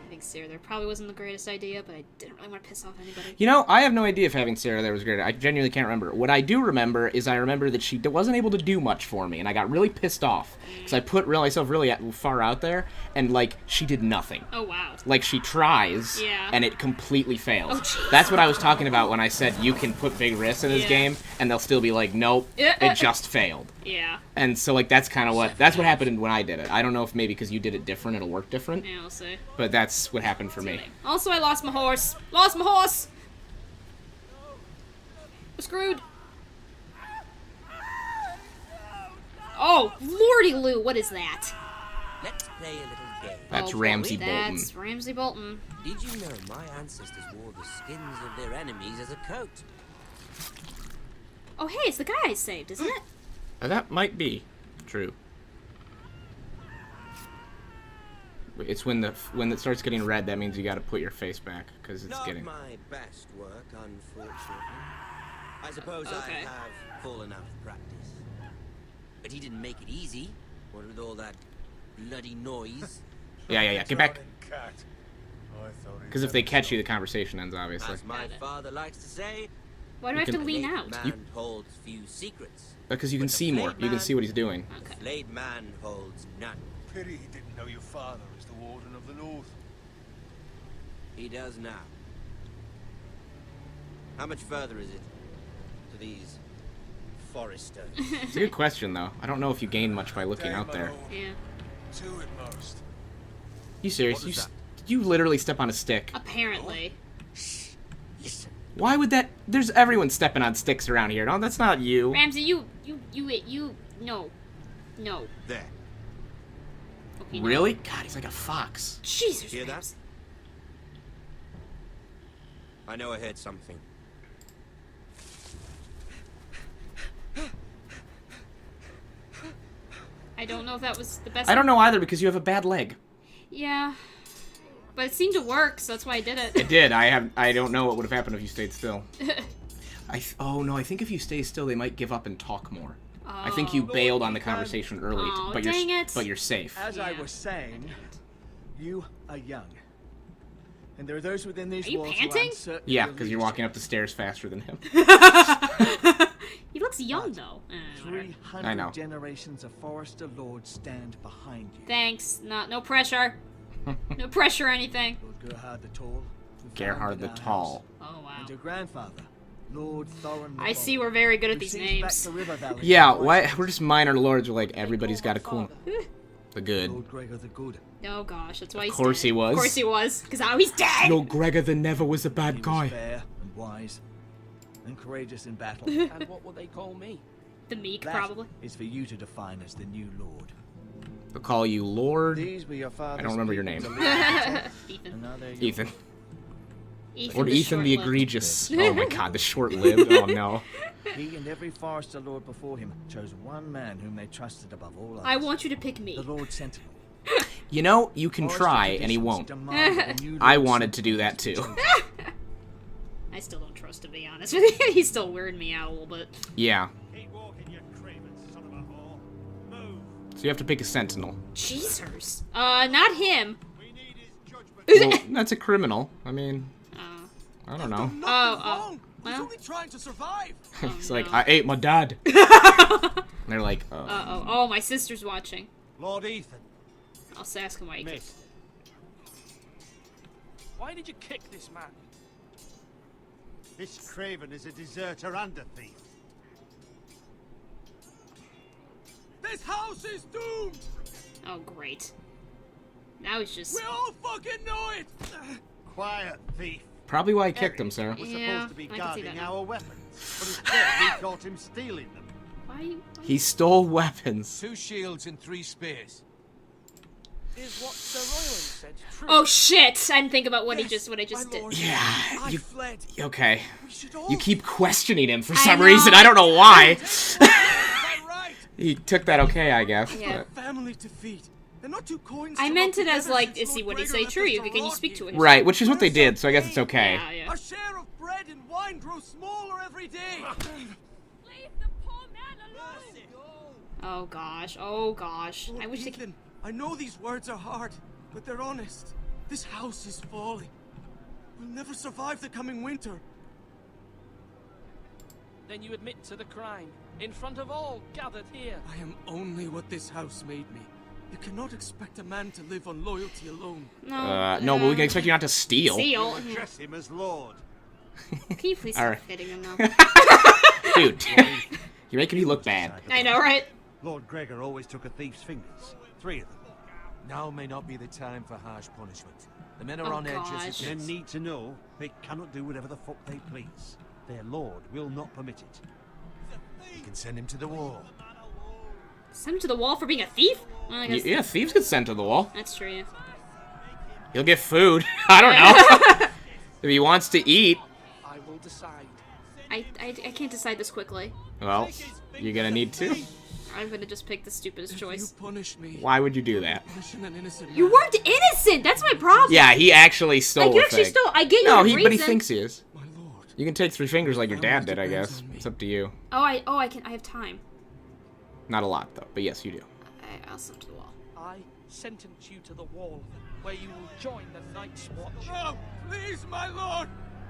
Having Sarah there probably wasn't the greatest idea, but I didn't really want to piss off anybody. You know, I have no idea if having Sarah there was great. I genuinely can't remember. What I do remember is I remember that she wasn't able to do much for me, and I got really pissed off. Because I put myself really far out there, and, like, she did nothing. Oh, wow. Like, she tries, and it completely fails. That's what I was talking about when I said you can put big risks in this game, and they'll still be like, nope, it just failed. Yeah. And so, like, that's kind of what happened when I did it. I don't know if maybe because you did it different, it'll work different. Yeah, we'll see. But that's what happened for me. Also, I lost my horse. Lost my horse! We're screwed. Oh, lordy Lou, what is that? Let's play a little game. That's Ramsay Bolton. That's Ramsay Bolton. Did you know my ancestors wore the skins of their enemies as a coat? Oh, hey, it's the guy I saved, isn't it? That might be true. It's when it starts getting red, that means you got to put your face back because it's getting. Not my best work, unfortunately. I suppose I have fallen out of practice. But he didn't make it easy. What with all that bloody noise? Yeah. Get back. Because if they catch you, the conversation ends, obviously. As my father likes to say, why do I have to lean out? man holds few secrets. Because you can see more. You can see what he's doing. The flayed man holds none. Pity he didn't know your father is the Warden of the North. He does now. How much further is it to these foresters? It's a good question, though. I don't know if you gain much by looking out there. Yeah. Two at most. You serious? You literally step on a stick. Apparently. Listen. Why would that? There's everyone stepping on sticks around here. No, that's not you. Ramsay, no. There. Okay, Really? God, he's like a fox. Jesus, Hear that? Ramsay. I know I heard something. I don't know if that was the best. I don't know either because you have a bad leg. Yeah. But it seemed to work, so that's why I did it. It did. I don't know what would have happened if you stayed still. Oh no, I think if you stay still, they might give up and talk more. I think you bailed on the conversation early, Oh, but dang you're it. but you're safe. As I was saying, you are young. And there are those within these Are you walls panting? who are uncertain Yeah, of because you're your walking up the stairs faster than him. He looks young, though. Whatever. 300 I know. generations of Forester Lords stand behind you. Thanks. No pressure. No pressure or anything. Lord Gerhard the Tall. who Gerhard founded the our Tall. house, Oh, wow. And your grandfather, Lord Thorin the I see Bold, we're very good at who these sees names. back the river valley Yeah, and why? watches We're just minor lords. We're like everybody's got a cool. The good. Lord Gregor the Good. Oh, gosh. That's why he's Of course dead. he was. Of course he was. Because now he's dead! No, Gregor the Never was a bad He guy. was fair and wise and courageous in battle. And what will they call me? The meek, That probably. is for you to define as the new Lord. They'll call you Lord. These were your father's I don't remember your people name. to lead, Ethan. and now they're yours. Ethan. Ethan Or Ethan the short-lived. Egregious. Oh my God, the short-lived. Oh no. He and every Forester Lord before him chose one man whom they trusted above all others. I want you to pick me. The Lord Sentinel. You know, you can Forester try, and he traditions won't. demanded a new I Lord wanted to do Sentinel that too. chosen. I still don't trust him, to be honest with you. He's still weirding me out a little bit. Yeah. Keep walking, you craven son of a whore. Move. So you have to pick a sentinel. Jesus. Not him. We need his judgment. Well, that's a criminal. I mean, I don't know. Oh. He's Well. only trying to survive. He's no. like, I ate my dad. And they're like, oh. Uh-oh. Oh, my sister's watching. Lord Ethan. I'll ask him why he kicked. Miss. Why did you kick this man? This craven is a deserter and a thief. This house is doomed! Oh, great. Now he's just... We all fucking know it! Quiet, thief. Probably why I kicked him, Sarah. We're Yeah, supposed to be I can see guarding that now. our weapons, but instead we caught him stealing them. Why? He stole weapons. 2 shields and 3 spears. Is what Sir Royland said true? Oh, shit! I didn't think about what I just my did. lord. Yeah, I you... fled. Okay. We should all You keep questioning him for I some know. reason. I don't know why. Am right? He took that okay, I guess. Yeah. Family to feed. They're not two coins. I to meant rub it as, together like, since is he Lord what he Gregor say left true? us You to can you rot speak to here. him? Right, which is what they did, so I guess it's okay. Yeah, yeah. A share of bread and wine grows smaller every day. Leave the poor man alone! Oh gosh, oh gosh. I wish they could... Ethan, I know these words are hard, but they're honest. This house is falling. We'll never survive the coming winter. Then you admit to the crime, in front of all gathered here. I am only what this house made me. You cannot expect a man to live on loyalty alone. No, but we can expect you not to steal. Steal. Address him as Lord. Can you please All stop right. hitting him now? Dude, you're making me look bad. I know, right? Lord Gregor always took a thief's fingers. 3 of them. Now may not be the time for harsh punishment. The men are Oh, on edge as gosh. it Men is. need to know they cannot do whatever the fuck they please. Their Lord will not permit it. You can send him to the wall. Send him to the wall for being a thief? Well, I guess Yeah, thieves get sent to the wall. that's true. Yeah. He'll get food. I don't know. If he wants to eat, I will decide. I can't decide this quickly. well, you're gonna need to. I'm gonna just pick the stupidest You choice. punish me. Why would you do that? Punishing an innocent You man. weren't innocent. That's my problem. Yeah, he actually stole Like you the actually thing. stole. I get No, your but he reason. thinks he is. My lord. You can take 3 fingers like your dad did, I Family guess. depends on me. It's up to you. I can. I have time. Not a lot, though, but yes, you do. I'll send him to the wall. I sentence you to the wall, where you will join the Night's Watch. No, please, my lord.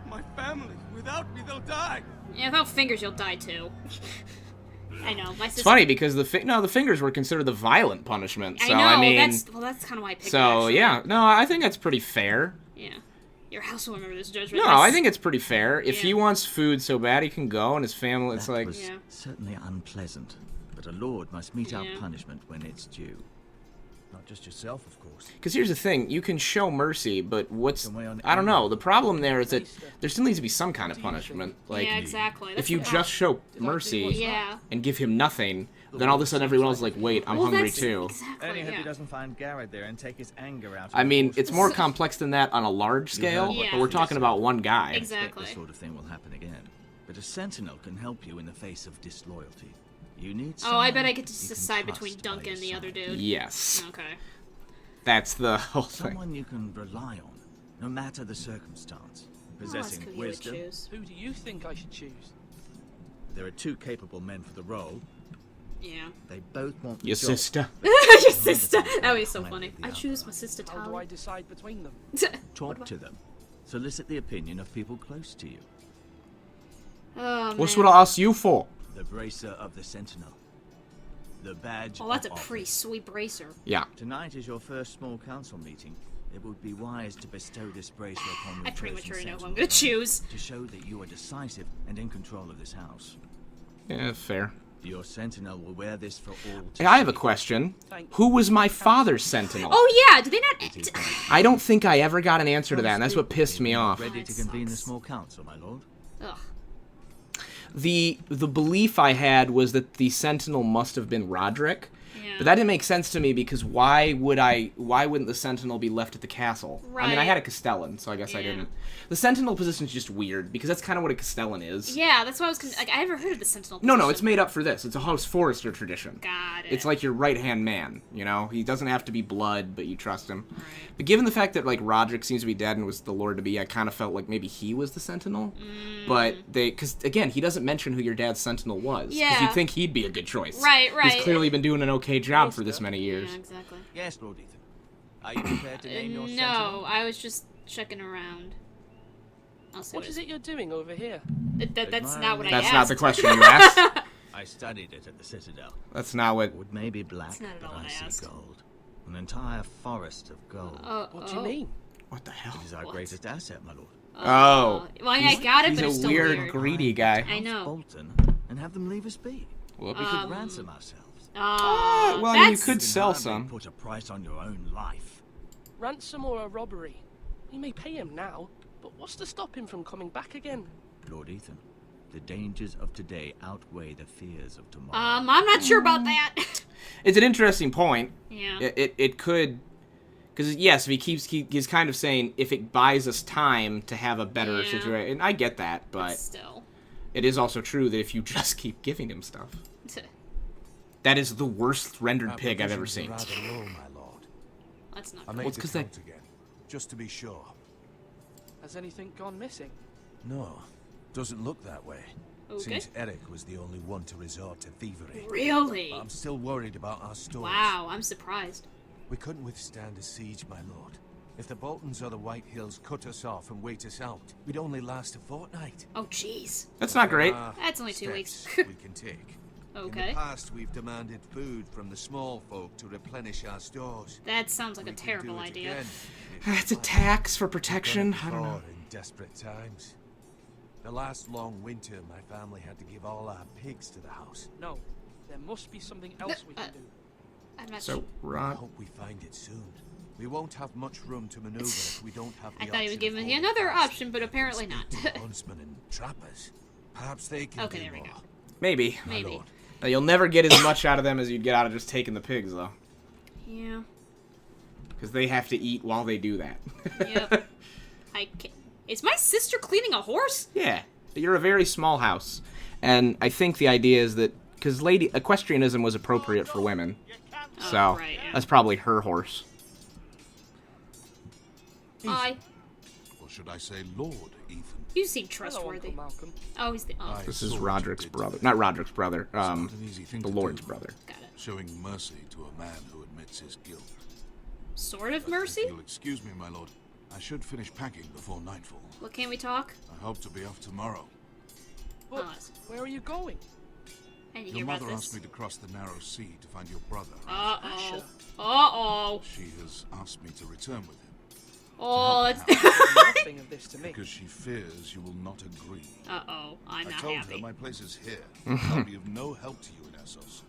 My family. Without me, they'll die. Yeah, without fingers, you'll die too. I know. My sister. It's funny because the fingers were considered the violent punishment. So I know. mean, that's kind of why I picked it. so Actually. yeah, no, I think that's pretty fair. Yeah. Your house will remember this judgment. No, I think it's pretty fair. If he Yeah. wants food so bad, he can go, and his family. It's That like, was Yeah. certainly unpleasant, but a lord must mete out Yeah. punishment when it's due. Not just yourself, of course. because here's the thing: you can show mercy, but what's Can we on I don't air? know. The problem there is that there still needs to be some kind of punishment. Like, yeah, exactly. That's if you the just show Did I do mercy what's Yeah. and give him nothing, then all of a sudden everyone else is like, wait, I'm Well, hungry that's too. Exactly. Only hope Yeah. he doesn't find Garrett there and take his anger out. I mean, it's more complex than that on a large scale, Yeah. but we're talking about one guy. Exactly. This sort of thing will happen again. But a sentinel can help you in the face of disloyalty. You need Oh, I bet I someone get to you can decide between trust by Duncan and the your other side. dude. Yes, Okay. that's the whole thing. Someone you can rely on, no matter the circumstance. Who else Possessing could you would wisdom. choose? Who do you think I should choose? There are 2 capable men for the role. Yeah. They both want the Your job. sister. Your sister. That would be so funny. I choose my sister How do I Tali. decide between them? Talk to them. Solicit the opinion of people close to you. Oh, What's man. what I ask you for? The bracer of the sentinel. The badge Oh, that's a of office. pretty sweet bracer. Yeah. Tonight is your first small council meeting. It would be wise to bestow this bracer upon your I pretty much chosen already know who sentinel I'm gonna friend, choose. to show that you are decisive and in control of this house. Yeah, fair. Your sentinel will wear this for all to Hey, I have a see. question. Thank you. Who was my father's sentinel? Oh yeah, did they not? I don't think I ever got an answer to that, and that's what pissed me off. Ready to That convene the sucks. small council, my lord? Ugh. The belief I had was that the sentinel must have been Roderick. Yeah. But that didn't make sense to me because why wouldn't the sentinel be left at the castle? I mean, I Right. had a Castellan, so I guess I Yeah. didn't. The sentinel position is just weird because that's kind of what a Castellan is. Yeah, that's why I was. Like, I never heard of the Sentinel. No, position. it's made up for this. It's a House Forester tradition. Got it. It's like your right-hand man, you know? He doesn't have to be blood, but you trust him. Right. But given the fact that, like, Roderick seems to be dead and was the Lord-to-be, I kind of felt like maybe he was the Sentinel. But because, again, he doesn't mention who your dad's Sentinel was. Because Yeah. you'd think he'd be a good choice. Right. He's clearly been doing an okay job for this many years. Yeah, exactly. Yes, Lord Ethan. Are you prepared to name your No, sentinel? I was just checking around. I'll say What is it you're doing over here? That's not what I That's asked. not the question you asked. I studied it at the Citadel. That's not what... Wood may be black, That's not at but all I what I see asked. gold. An entire forest of gold. What do you mean? What the hell? It is our What? greatest asset, my lord. Oh. Well, I got it, He's but it's a still weird, weird. greedy guy. I know. Bolton, and have them leave us be. Whoop. We could ransom ourselves. well, I mean, you that's could sell Hardly some. Put a price on your own life. Ransom or a robbery? You may pay him now, but what's to stop him from coming back again? Lord Ethan, the dangers of today outweigh the fears of tomorrow. I'm not sure about that. It's an interesting point. Yeah. It could... Because, yes, if he's kind of saying, if it buys us time to have a better Yeah. situation... And I get that, but Still. it is also true that if you just keep giving him stuff... That is the worst rendered pig I've ever seen. Rather low, my lord. That's not I good. made it's the 'cause they- count again, just to be sure. Has anything gone missing? No, doesn't look that way. Okay. Seems Eric was the only one to resort to thievery. Really? But I'm still worried about our stores. Wow, I'm surprised. We couldn't withstand a siege, my lord. If the Boltons or the White Hills cut us off and wait us out, we'd only last a fortnight. Oh, jeez. That's not great. That's only 2 weeks. Steps we can take. In Okay. the past, we've demanded food from the small folk to replenish our stores. That sounds like a We can terrible do it idea. again. It's a tax for protection. Done it I don't know. before in desperate times. The last long winter, my family had to give all our pigs to the house. No, there must be something else we can do. I'm not So, sure. I Rod. hope we find it soon. We won't have much room to maneuver if we don't have the I thought he was option giving of me holding another fast. option, but apparently not. Speak to the huntsmen and trappers. Perhaps they can Okay, do there we more. go. Maybe. My Maybe. lord. Now, you'll never get as much out of them as you'd get out of just taking the pigs, though. Yeah. Because they have to eat while they do that. Yep. I can't. Is my sister cleaning a horse? Yeah. You're a very small house. And I think the idea is that... Because equestrianism was appropriate for women. Oh, So, right, yeah. that's probably her horse. Hi. Or should I say Lord Ethan? You seem Hello, trustworthy. Uncle Malcolm. Oh, he's the. Oh, This is Sword Roderick's did. brother. Not Roderick's brother. It's not an easy thing The to Lord's do. brother. got it. Showing mercy to a man who admits his guilt. Sword of But mercy? If you'll excuse me, my lord, I should finish packing before nightfall. Well, can we talk? I hope to be off tomorrow. But Oh, where are you going? I need to Your hear about mother this. asked me to cross the narrow sea to find your brother. Uh-oh. Asher. Uh-oh. She has asked me to return with him Oh, help that's... Nothing of this to me. because she fears you will not agree. Uh-oh. I'm I not told happy. her my place is here. I'll be of no help to you in Essos.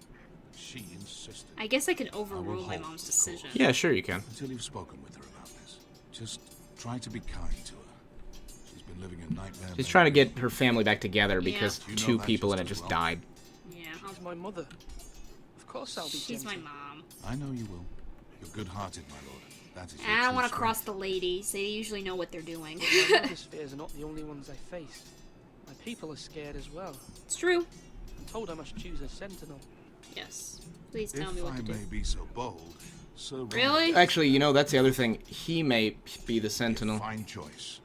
She insisted. I guess I can overrule my hold, mom's of decision. course. Yeah, sure you can. Until you've spoken with her about this, just try to be kind to her. She's been living a nightmare. She's trying to get her family back together because You know 2 that people in just it as just well. died. Yeah. She's my mother. Of course I'll be She's my gentle. mom. I know you will. You're good-hearted, my lord. That is your I don't true want to strength. cross the ladies. They usually know what they're doing. My mother's fears are not the only ones I face. My people are scared as well. It's true. I'm told I must choose a sentinel. Yes. Please tell me If what I to do. may be so bold, Sir Ronald, Really? Actually, you know, that's the other thing. He may be the Sentinel. fine choice,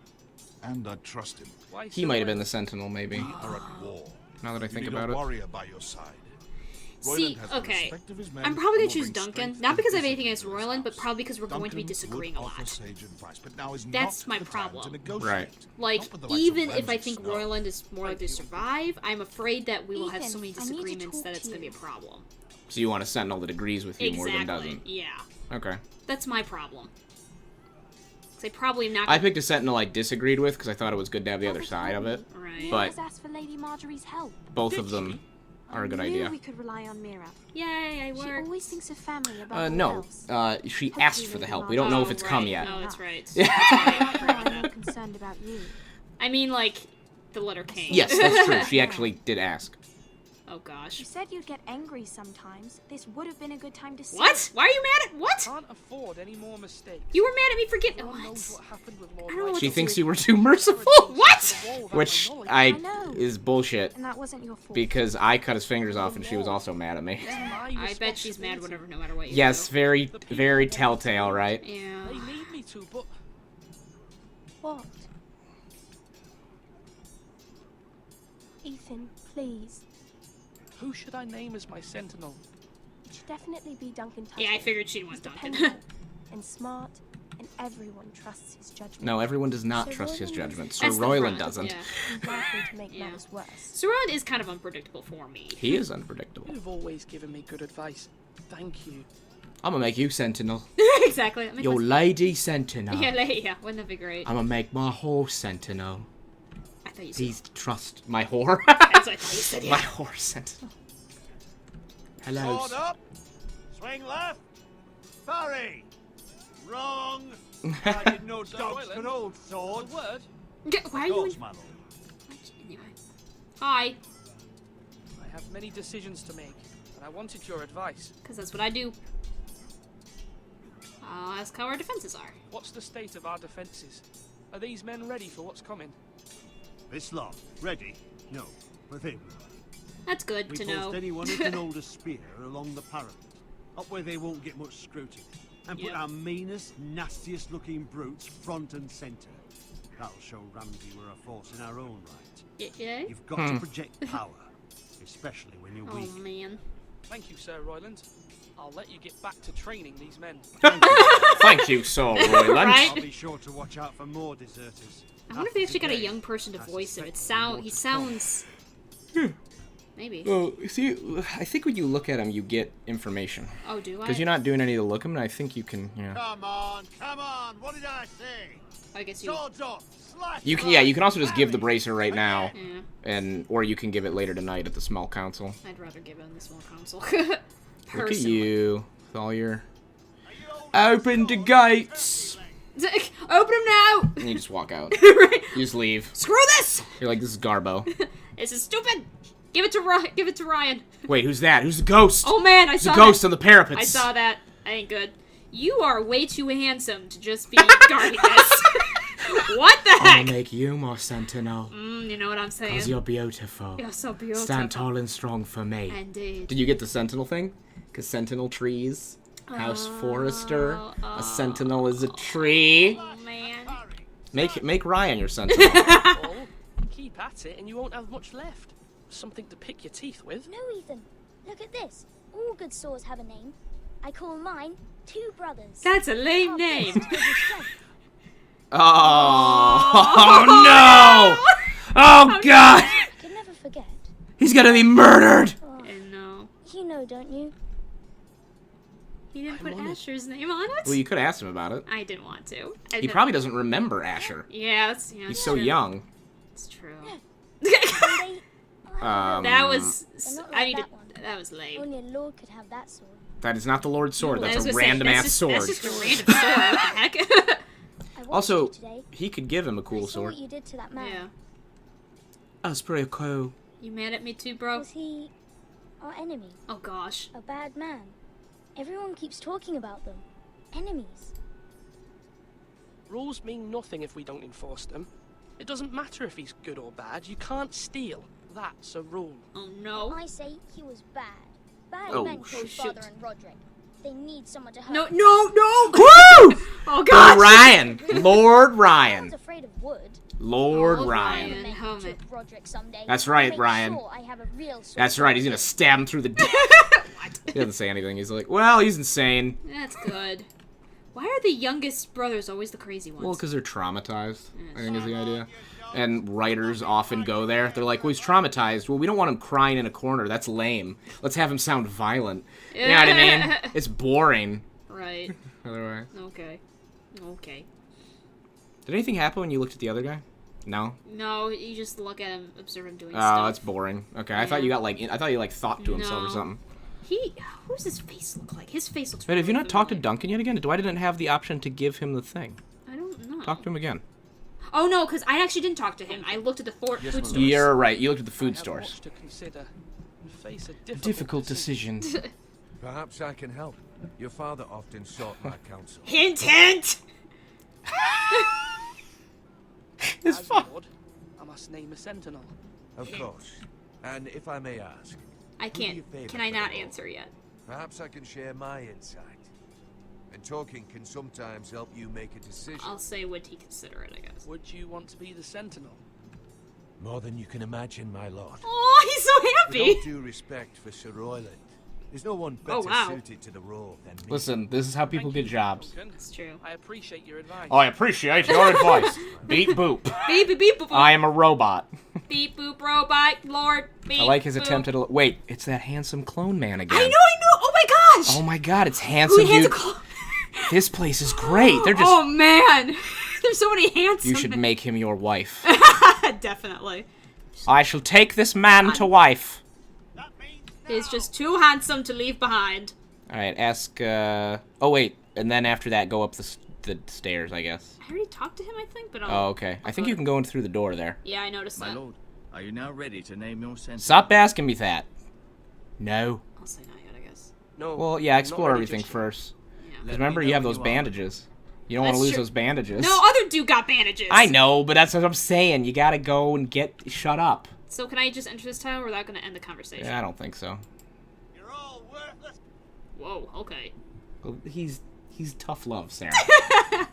and I trust him. Why He so might have been I- the Sentinel, maybe. We are at war. Now that I You think need about a it. warrior by your side. See, Royland has the okay. respect of his men I'm probably and gonna will choose bring Duncan. strength Not and because I have anything discipline against to his Royland, but house. probably because we're going to be Duncan disagreeing would a offer lot. sage advice, but now is That's not my the time problem. to negotiate. Right. Like, Not with the likes of even if I Ramsay think Snow. Royland is more likely to survive, I'm afraid that we will have so Ethan, many I need to disagreements talk that to it's going to be a you. problem. So you want a Sentinel that agrees with you more than Exactly. doesn't. Yeah. Okay. That's my problem. 'Cause I probably am not. I picked a Sentinel I disagreed with because I thought it was good to have the other side of it. Right. But Mira's asked for Lady Marjorie's help. both of them are a good I knew idea. we could rely on Mira. Yay! I She worked. always thinks of family above all No. else. She asked for the help. We don't know if it's come right. yet. Oh, that's right. Yeah. That's right. I forgot about I'm that. concerned about you. I mean, like, the letter came. Yes, that's true. She actually did ask. Oh gosh. You said you'd get angry sometimes. This would have been a good time to say What? it. Why are you mad at what? Can't afford any more mistakes. You were mad at me for getting No one knows what? what happened with Lord I don't know what She to thinks do. you were too merciful. What? Which I I know. is bullshit And that wasn't your fault. because I cut his fingers off and she was also mad at me. I bet she's mad whatever, no matter what you Yes, do. very, very telltale, right? Yeah. They need me to, but What? Ethan, please. who should I name as my sentinel? It should definitely be Duncan Tuttle. Yeah, I figured she'd want He's Duncan. dependable and smart, and everyone trusts his judgment. No, everyone does not Sir trust his Royland judgment. is- Sir That's the Royland front, doesn't. Yeah. He's likely to make Yeah. matters worse. Surround is kind of unpredictable for me. He is unpredictable. You've always given me good advice. Thank you. I'm gonna make you Sentinel. Exactly. That makes Your sense. lady Sentinel. Yeah, wouldn't that be great? I'm gonna make my horse Sentinel. I thought you said. Please trust my whore. That's what I thought you said. My Yeah. horse Sentinel. Hello. Sword up! Swing left! Parry! Wrong! I didn't know Sir dogs Royland? could hold A swords. word? Why are Of you? course, In... my lord. Anyway. Hi. I have many decisions to make, and I wanted your advice. Because that's what I do. I'll ask how our defenses are. What's the state of our defences? Are these men ready for what's coming? This lot, ready? No, but they will. That's good We to post know. anyone who can hold a spear along the parapet, up where they won't get much scrutiny, and put Yep. our meanest, nastiest looking brutes front and centre. That'll show Ramsay we're a force in our own right. Yeah. You've got to project power, especially when you're Oh weak. man. Thank you, Sir Royland. I'll let you get back to training these men. Thank you, Sir Royland. Right? I'll be sure to watch out for more deserters. I wonder if they actually got a young person to voice him. He sounds... Maybe. Well, see, I think when you look at him, you get information. Oh, do I? Because you're not doing any of the looking, and I think you can, Come on, what did I say? I guess you... Swords up, slash You can, yeah, you can also just give the bracer right now, Yeah. or you can give it later tonight at the small council. I'd rather give it on the small council. Look at Personally. you, with all your... Open the gates! Open them now! And you just walk out. Right. You just leave. Screw this! You're like, this is Garbo. This is stupid! Give it to Ryan. Wait, who's that? Who's the ghost? Oh man, I Who's saw the ghost that. on the parapets? I saw that. I ain't good. You are way too handsome to just be guarding this. What the heck? I'm gonna make you my sentinel. You know what I'm saying? Because you're beautiful. You're so beautiful. Stand tall and strong for me. Indeed. Did you get the sentinel thing? Because sentinel trees. House forester. A sentinel is a tree. Oh man. Make Ryan your sentinel. Well, keep at it and you won't have much left. Something to pick your teeth with. No, Ethan. Look at this. All good swords have a name. I call mine Two Brothers. That's a lame name. Oh no! Oh god! I can never forget. He's gonna be murdered! And no. You know, don't you? He didn't put Asher's name on it? Well, you could ask him about it. I didn't want to. He probably doesn't remember Asher. Yeah, that's... He's so young. It's true. That was... Not like I need that to... one. That was lame. Only a lord could have that sword. That is not the Lord's sword. I That's was a gonna say, random-ass sword. That's just a random sword. What the heck? I watched Also, you today. he could give him a I cool saw sword. what you did to that man. Yeah. That's pretty cool. You mad at me too, bro? Was he our enemy? Oh gosh. A bad man? Everyone keeps talking about them. Enemies. Rules mean nothing if we don't enforce them. It doesn't matter if he's good or bad. You can't steal. That's a rule. Oh no. I say he was bad. Bad Oh, men killed shoot. Father and Roderick. They need someone to help. No, no, no! Woo! Oh god! Ryan! Lord I Ryan. was afraid of wood. Lord Lord Ryan. Ryan. Men Oh, took Roderick someday. That's right, Make Ryan. Sure I have a real sword. That's right, he's gonna stab him through the dick. He doesn't say anything. He's like, well, he's insane. That's good. Why are the youngest brothers always the crazy ones? Well, because they're traumatized, I think Yes. is the idea. And writers often go there. They're like, well, he's traumatized. Well, we don't want him crying in a corner. That's lame. Let's have him sound violent. You know what I mean? It's boring. Right. Otherwise. Okay. Okay. Did anything happen when you looked at the other guy? No? No, you just look at him, observe him doing Oh, stuff. that's boring. Okay, I thought you got like, I thought you like thought to himself or No. something. Who's his face look like? His face looks Wait, have you really not talked to familiar. Duncan yet again? Why didn't have the option to give him the thing? I don't know. Talk to him again. Oh no, because I actually didn't talk to him. I looked at the food stores. You're right. You looked at the I food have stores. much to consider and face a Difficult decisions. Perhaps I can help. Your father often sought my counsel. Hint, hint! It's As fun. Lord, I must name a sentinel. Of course. And if I may ask, I who do you can't. favour Can I for not the role? answer yet? Perhaps I can share my insight. And talking can sometimes help you make a decision. I'll say would he consider it, I guess. Would you want to be the sentinel? More than you can imagine, my lord. Oh, he's so With happy! all due respect for Sir Royland, there's no one Oh, better wow. suited to the role than me. Listen, this is how people Thank get you, jobs. Duncan. That's true. I appreciate your advice. Oh, I appreciate your advice. Beep boop. Beep, beep, beep, boop, I am a robot. beep, boop, robot, lord, beep, I like his boop. attempt at. Wait, it's that handsome clone man again. I know! Oh my gosh! Oh my god, it's Who handsome hands a dude. call? This place is great. They're just. Oh man! There's so many handsome You should make him your wife. Definitely. I shall take this man to wife. He's just too handsome to leave behind. Alright, ask, Oh, wait. And then after that, go up the stairs, I guess. I already talked to him, I think, but Oh, okay. I think you can go in through the door there. Yeah, I noticed My that. lord, are you now ready to name your sentinel? Stop asking me that. No. I'll say not yet, I guess. No. Well, yeah, not explore ready everything just yet. first. Yeah. Because Let remember, me you know have when those you are. bandages. You don't want to That's lose true. those bandages. No, other dude got bandages. I know, but that's what I'm saying. You gotta go and get... Shut up. So can I just enter this town, or is that going to end the conversation? Yeah, I don't think so. You're all worthless. Whoa, okay. Well, he's tough love, Sarah.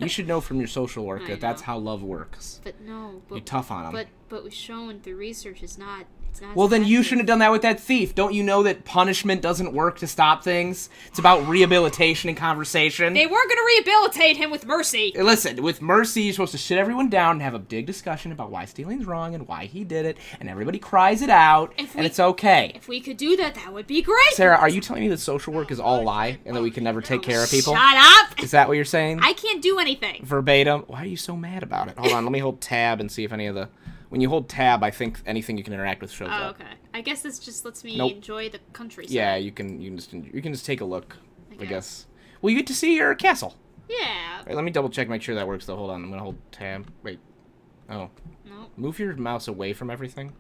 You should know from your social work I that that's know. how love works. But no, but... You're tough on him. But we've shown through research it's not Well, then you shouldn't have done that with that thief. Don't you know that punishment doesn't work to stop things? It's about rehabilitation and conversation. They weren't going to rehabilitate him with mercy. Listen, with mercy, you're supposed to sit everyone down and have a big discussion about why stealing's wrong and why he did it, and everybody cries it out, and it's okay. If we could do that, that would be great. Sarah, are you telling me that social work is all a lie and that we can never take care of people? Shut up! Is that what you're saying? I can't do anything. Verbatim? Why are you so mad about it? Hold on, let me hold tab and see if any of the... When you hold tab, I think anything you can interact with shows up. Okay. I guess this just lets me Nope. enjoy the countryside. Yeah, you can just take a look, I guess. Well, you get to see your castle. Yeah. Right, let me double check, make sure that works though. Hold on, I'm gonna hold tab. Wait. Oh. No. Move your mouse away from everything.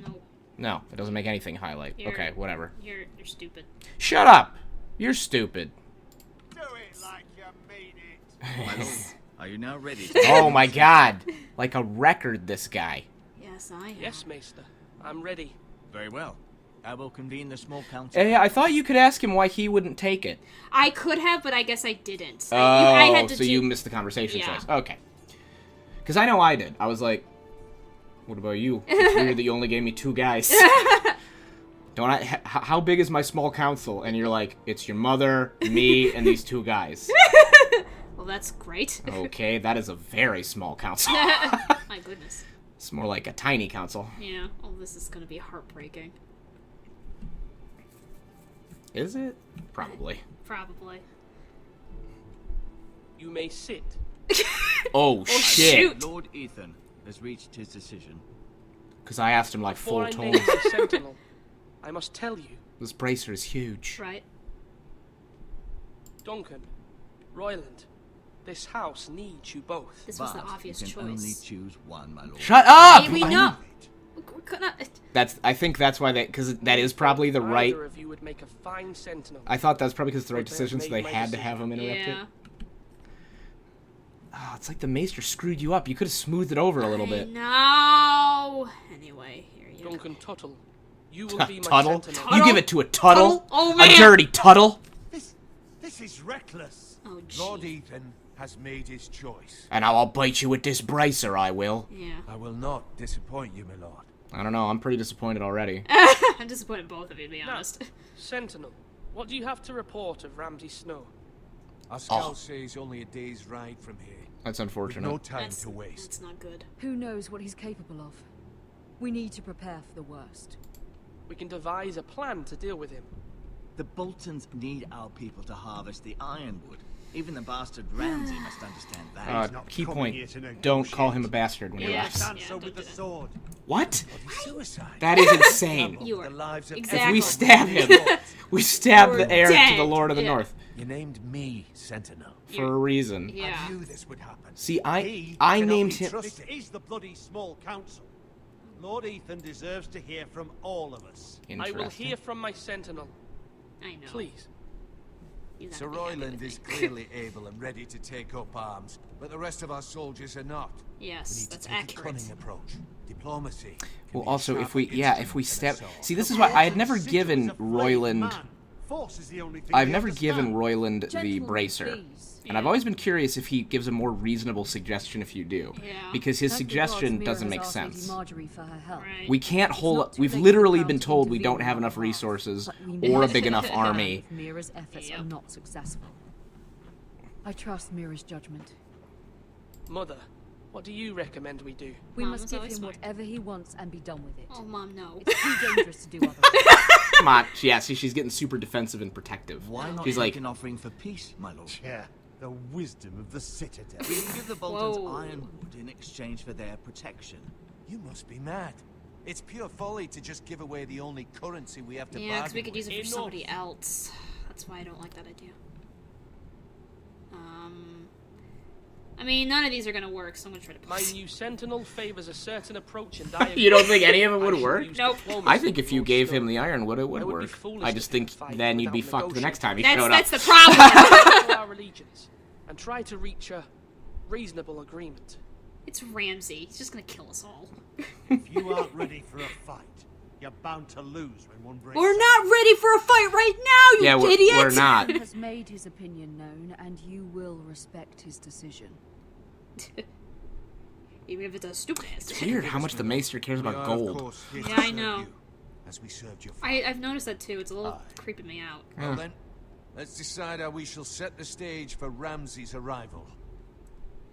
No. No, it doesn't make anything highlight. Okay, whatever. You're stupid. Shut up! You're stupid. Do it like you mean it. My lord, are you now ready? Oh my god. Like a record, this guy. Yes, I am. Yes, Maester. I'm ready. Very well. I will convene the small council. Hey, I thought you could ask him why he wouldn't take it. I could have, but I guess I didn't. Oh, I had to so you missed the conversation Yeah. choice. Okay. Because I know I did. I was like, what about you? It's weird that you only gave me 2 guys. Don't I? How big is my small council? And you're like, it's your mother, me, and these 2 guys. Well, that's great. Okay, that is a very small council. My goodness. It's more like a tiny council. Yeah. Oh, this is going to be heartbreaking. Is it? Probably. Probably. You may sit. Oh, shit. Shoot. Lord Ethan has reached his decision. Because I asked him like Before 4 I times. name my sentinel, I must tell you, This bracer is huge. Right. Duncan, Royland, this house needs you both. This was the obvious you can only choice. choose one, my lord. Shut up! Hey, we know. I think that's why because that is probably the right... Either of you would make a fine sentinel. I thought that's probably because it's the right But they have decision, so made they my had to have him decision. interrupt it. Yeah. Oh, it's like the maester screwed you up. You could have smoothed it over a little bit. No. Anyway, here you go. Duncan Tuttle, you will be my Tuttle? sentinel. You give it to a Tuttle? Oh, man. A dirty Tuttle? This is reckless. Oh, Lord gee. Ethan has made his choice. And I'll bite you with this bracer, I will. Yeah. I will not disappoint you, my lord. I don't know. I'm pretty disappointed already. I'm disappointed in both of you, to be honest. Sentinel, what do you have to report of Ramsay Snow? Our scout says only a day's ride from here. That's With unfortunate. no time to waste. That's not good. Who knows what he's capable of? We need to prepare for the worst. We can devise a plan to deal with him. The Boltons need our people to harvest the ironwood. Even the bastard Ramsay must understand that. Key coming here to point. Don't call him a bastard when he Yeah. laughs. Answer with the sword. What? Suicide. That is insane. You are The lives of exactly. If we stab him, we stab We're the heir to dead. the Lord of the Yeah. North. You named me Sentinel. For a reason. Yeah. I knew this would happen. See, He I cannot named be him... trusted. This is the bloody small council. Lord Ethan deserves to hear from all of us. I will Interesting. hear from my sentinel. I know. Please. He's not Sir gonna be happy Royland with is me. clearly able and ready to take up arms, but the rest of our soldiers are not. We Yes, need that's to take a accurate. cunning approach. Diplomacy. can Well, be a also, if sharper we instrument step... than a sword. See, this is why I had never Sigil is given a flame Royland... man. Force is the only thing I've they never given understand. Royland the Gentlemen, bracer. please. And I've always been curious if he gives a more reasonable suggestion if you do. Yeah. Because his Thank the gods suggestion Mira doesn't has make asked Lady sense. Marjorie for her help. Right. We can't It's hold... not too We've late for literally Crown been to told we intervene don't on have our enough behalf, resources but we may or a have big to enough defend army. if Mira's efforts Yep. are not successful. I trust Mira's judgment. Mother, what do you recommend we do? We Mom must was give always him smart. whatever he wants and be done with it. Oh, Mom, no. It's too dangerous to do otherwise. Come on. Yeah, see, she's getting super defensive and protective. Why not She's make like... an offering for peace, my lord? Yeah, the wisdom of the citadel. We can give the Boltons Whoa. ironwood in exchange for their protection. You must be mad. It's pure folly to just give away the only currency we have to Yeah, because we bargain could use it for Enough. somebody else. That's why I don't like that idea. I mean, none of these are gonna work, so I'm gonna try to My play. new sentinel favors a certain approach and I You don't think any of it I would shall work? use Nope. diplomacy I think if you most gave still. him the ironwood, it would I would be work. foolish I to just pick a think fight then you'd be without fucked the next time he That's showed that's up. the problem. to our allegiance and try to reach a reasonable agreement. It's Ramsay. He's just gonna kill us all. If you aren't ready for a fight, you're bound to lose when one breaks We're out. not ready for a fight right now, you Yeah, idiot! we're not. He has made his opinion known, and you will respect his decision. Even if it's a stupid ass It's decision. weird how much the Maester cares about gold. Yeah, I know. As we served your father. I've noticed that too. It's a little creeping me out. Well then, let's decide how we shall set the stage for Ramsay's arrival.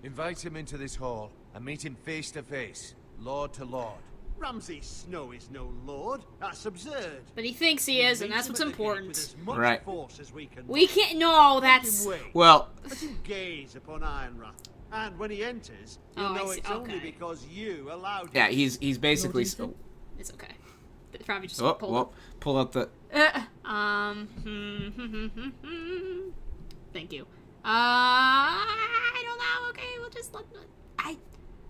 Invite him into this hall and meet him face to face, lord to lord. Ramsay Snow is no lord. That's absurd. But he thinks he is, and that's what's important. Right. We can't. No, that's. Well. Let him gaze upon Ironwrath, and when he enters, you'll know it's only because you allowed him. Yeah, he's basically. It's okay. They probably just pulled. Well, pull out the. Thank you. I don't know. Okay, we'll just let.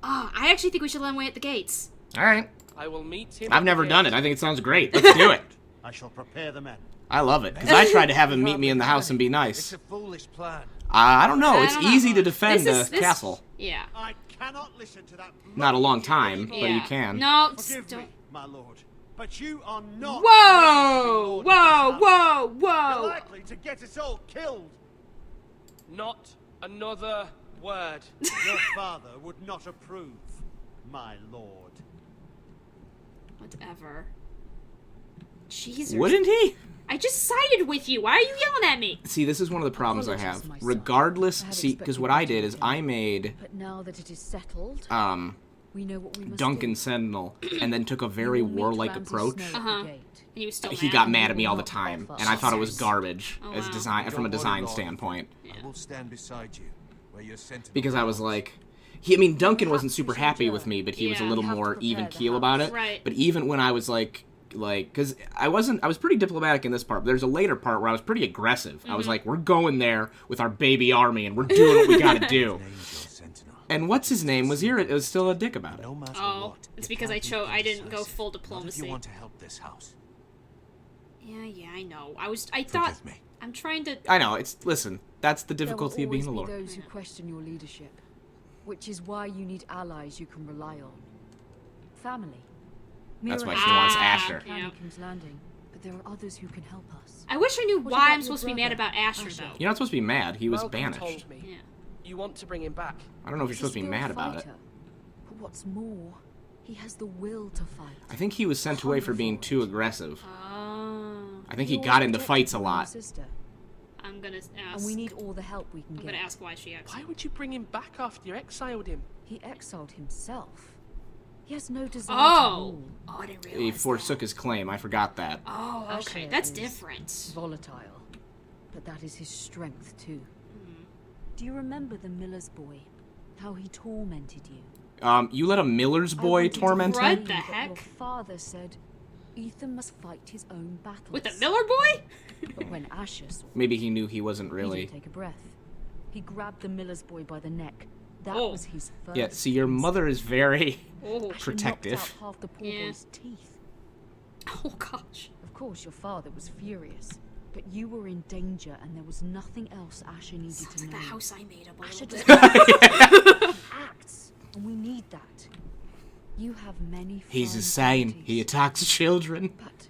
I actually think we should let him wait at the gates. All right. I will meet him. I've never done it. I think it sounds great. Let's do it. I shall prepare the men. I love it because I tried to have him meet me in the house and be nice. It's a foolish plan. I don't know. It's easy to defend a castle. Yeah. I cannot listen to that. Not a long time, but you can. No, Forgive me, my lord, but you are not. Whoa! Whoa! Whoa! Whoa! You're likely to get us all killed. Not another word. Your father would not approve, my lord. Whatever. Jesus. Wouldn't he? I just sided with you. Why are you yelling at me? See, this is one of the problems I have. Regardless, see, because what I did is I made But now that it is settled, we know what we must Duncan do. Sentinel, and then took a very warlike approach. And he was still He mad. got mad at me all the time, and I thought it was garbage Oh, as wow. design from a design standpoint. I will stand beside you where your sentinel. Because I was like, Duncan wasn't super happy with me, but he was a little more even keel about it. Right. But even when I was like, because I was pretty diplomatic in this part, but there's a later part where I was pretty aggressive. I was like, we're going there with our baby army, and we're doing what we gotta do. And what's his name was still a dick about it. Oh, it's because I didn't go full diplomacy. You want to help this house. Yeah, I know. I thought. I'm trying to. I know. Listen. That's the difficulty of being a lord. There will always be those who question your leadership, which is why you need allies you can rely on. Family. That's why Mira she wants has Asher. King's Landing, but there are others who can help us. I wish I knew What why about I'm your supposed to be mad brother, about Asher, though. You're not supposed to be mad. He was Malcolm banished. told me. Yeah. You want to bring him back. I don't know if you're supposed to be mad about it. But what's more, he has the will to fight. I think he was sent away for being too aggressive. Oh. I think he got into fights a lot. I'm gonna ask. And we need all the help we can I'm get. gonna ask why she exiled. Why would you bring him back after you exiled him? He exiled himself. He has no desire to Oh! rule. Oh, I didn't He realize forsook his claim. I forgot that. Oh, okay. Asher That's is different. Volatile, but that is his strength too. Do you remember the miller's boy? How he tormented you? You let a miller's I boy wanted to torment tell him? What you the that heck? Your father said Ethan must fight his own battles. With the Miller boy? But when Asher saw Maybe he knew he wasn't he really. didn't take a breath. He grabbed the miller's boy by the neck. That Oh. was his first. Yeah, see, your mother is very Oh. Asher protective. knocked out half the poor Yeah. boy's teeth. Oh, gosh. Of course, your father was furious, but you were in danger, and there was nothing else Asher needed Sounds to like know. the house I made up a Asher little does bit. acts, and we need that. You have many. He's fine insane. qualities, He attacks children. but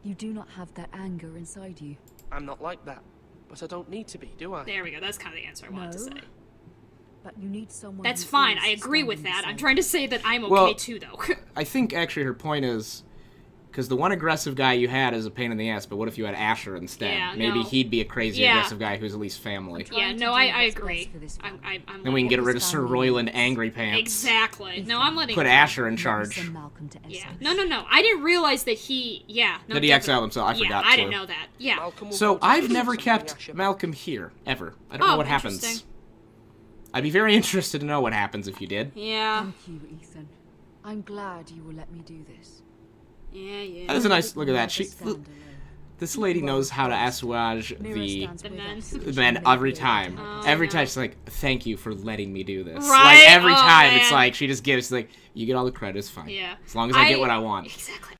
you do not have that anger inside you. I'm not like that. But I don't need to be, do I? There we go. That's kind of the answer I wanted to No. say. But you need someone. That's who fine. is I agree with standing that. I'm beside trying to say that I'm okay Well- too, though. I think actually her point is because the one aggressive guy you had is a pain in the ass. But what if you had Asher instead? Yeah, Maybe no. head be a crazy Yeah. aggressive guy who's at least family. Trying Yeah, to no, do I what's agree. best for this family. I'm Then we can get What rid of this Sir family Royland needs. Angry Pants. Exactly. No, I'm letting. Put Asher in Not charge. send Malcolm to Yeah. Essos. No. I didn't realize that he. Yeah. No, That he exiled himself. I yeah, forgot I to. didn't know that. Yeah. Malcolm will So go to I've Essos never and bring kept Asher back. Malcolm here ever. I don't know what happens. Interesting. I'd be very interested to know what happens if you did. Yeah. Thank you, Ethan. I'm glad you will let me do this. Yeah. That is a nice look at that. Never She, stand alone. this lady knows how to assuage Mira the stands with men. us. men She may every be able to time. help us. Every no. time she's like, "Thank you for letting me do this." Right? Like every Oh, time, it's man. like she just gives like, "You get all the credit. It's fine. Yeah. As long as I get what I want." Exactly.